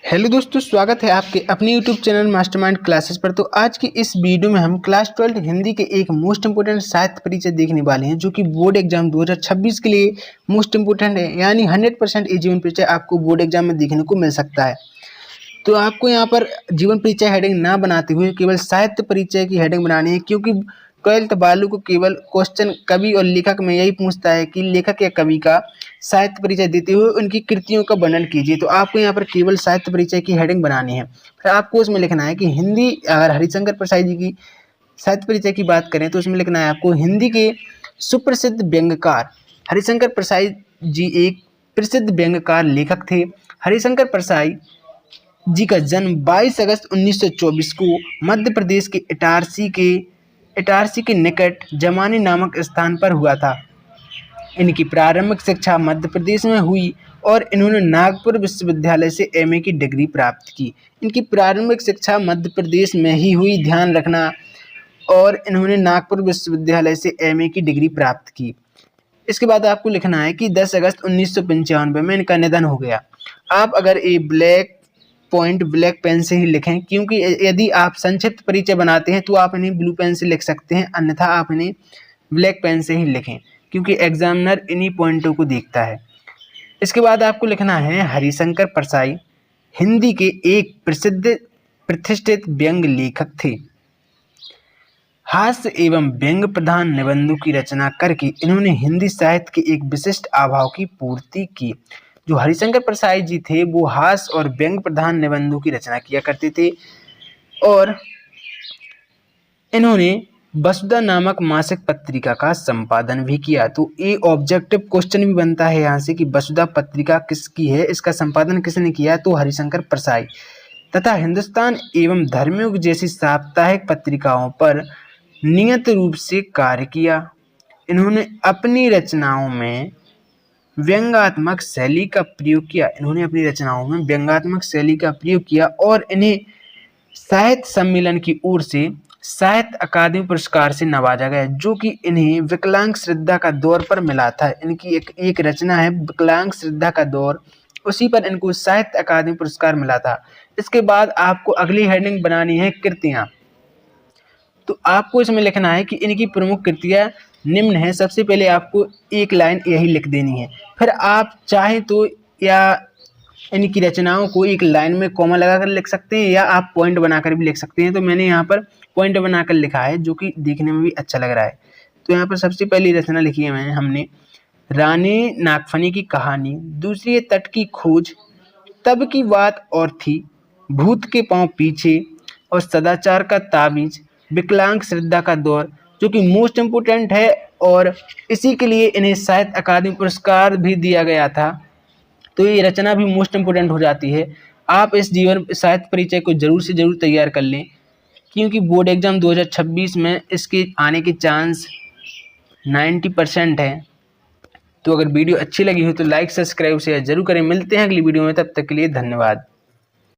Hello दोस्तों, स्वागत है आपके अपने यूट्यूब चैनल मास्टरमाइंड क्लासेस पर। तो आज की इस वीडियो में हम क्लास 12 हिंदी के एक मोस्ट इंपोर्टेंट साहित्य परिचय देखने वाले हैं, जो कि बोर्ड एग्जाम 2026 के लिए मोस्ट इंपोर्टेंट है। यानी 100% ये जीवन परिचय आपको बोर्ड एग्जाम में देखने को मिल सकता है। तो आपको यहाँ पर जीवन परिचय हेडिंग ना बनाते हुए केवल साहित्य परिचय की हेडिंग बनानी है, क्योंकि 12th वालों को केवल क्वेश्चन कवि और लेखक में यही पूछता है कि लेखक या कवि का साहित्य परिचय देते हुए उनकी कृतियों का वर्णन कीजिए। तो आपको यहाँ पर केवल साहित्य परिचय की हेडिंग बनानी है। फिर आपको उसमें लिखना है कि हिंदी, अगर हरिशंकर प्रसाद जी की साहित्य परिचय की बात करें तो उसमें लिखना है आपको, हिंदी के सुप्रसिद्ध व्यंग्यकार हरिशंकर प्रसाद जी एक प्रसिद्ध व्यंग्यकार लेखक थे। हरिशंकर प्रसाद जी का जन्म 22 अगस्त 1924 को मध्य प्रदेश के इटारसी के निकट जमानी नामक स्थान पर हुआ था। इनकी प्रारंभिक शिक्षा मध्य प्रदेश में हुई और इन्होंने नागपुर विश्वविद्यालय से एमए की डिग्री प्राप्त की। इनकी प्रारंभिक शिक्षा मध्य प्रदेश में ही हुई, ध्यान रखना, और इन्होंने नागपुर विश्वविद्यालय से एमए की डिग्री प्राप्त की। इसके बाद आपको लिखना है कि 10 अगस्त 1995 में इनका निधन हो गया। आप अगर ये ब्लैक पेन से ही लिखें, क्योंकि यदि आप संक्षिप्त परिचय बनाते हैं तो आप इन्हें ब्लू पेन से लिख सकते हैं, अन्यथा आप इन्हें ब्लैक पेन से ही लिखें, क्योंकि एग्जामिनर इन्हीं पॉइंटों को देखता है। इसके बाद आपको लिखना है, हरिशंकर प्रसाद हिंदी के एक प्रतिष्ठित व्यंग्य लेखक थे। हास्य एवं व्यंग्य प्रधान निबंधों की रचना करके इन्होंने हिंदी साहित्य के एक विशिष्ट अभाव की पूर्ति की। जो हरिशंकर प्रसाद जी थे वो हास्य और व्यंग्य प्रधान निबंधों की रचना किया करते थे, और इन्होंने वसुधा नामक मासिक पत्रिका का संपादन भी किया। तो ये ऑब्जेक्टिव क्वेश्चन भी बनता है यहाँ से कि वसुधा पत्रिका किसकी है, इसका संपादन किसने किया, तो हरिशंकर प्रसाद। तथा हिंदुस्तान एवं धर्मयुग जैसी साप्ताहिक पत्रिकाओं पर नियत रूप से कार्य किया। इन्होंने अपनी रचनाओं में व्यंग्यात्मक शैली का प्रयोग किया और इन्हें साहित्य सम्मेलन की ओर से साहित्य अकादमी पुरस्कार से नवाजा गया, जो कि इन्हें विकलांग श्रद्धा का दौर पर मिला था। इनकी एक रचना है विकलांग श्रद्धा का दौर, उसी पर इनको साहित्य अकादमी पुरस्कार मिला था। इसके बाद आपको अगली हेडिंग बनानी है कृतियां। तो आपको इसमें लिखना है कि इनकी प्रमुख कृतियां निम्न है। सबसे पहले आपको एक लाइन यही लिख देनी है। फिर आप चाहें तो या इनकी रचनाओं को एक लाइन में कॉमा लगाकर लिख सकते हैं, या आप पॉइंट बनाकर भी लिख सकते हैं। तो मैंने यहाँ पर पॉइंट बनाकर लिखा है, जो कि देखने में भी अच्छा लग रहा है। तो यहाँ पर सबसे पहली रचना लिखी है हमने, रानी नागफनी की कहानी, दूसरी तट की खोज, तब की बात और थी, भूत के पांव पीछे, और सदाचार का ताबीज, विकलांग श्रद्धा का दौर, जो कि मोस्ट इम्पोर्टेंट है और इसी के लिए इन्हें साहित्य अकादमी पुरस्कार भी दिया गया था। तो ये रचना भी मोस्ट इम्पोर्टेंट हो जाती है। आप इस जीवन साहित्य परिचय को जरूर से जरूर तैयार कर लें, क्योंकि बोर्ड एग्जाम 2026 में इसके आने के चांस 90% है। तो अगर वीडियो अच्छी लगी हो तो लाइक, सब्सक्राइब, शेयर जरूर करें। मिलते हैं अगली वीडियो में, तब तक के लिए धन्यवाद।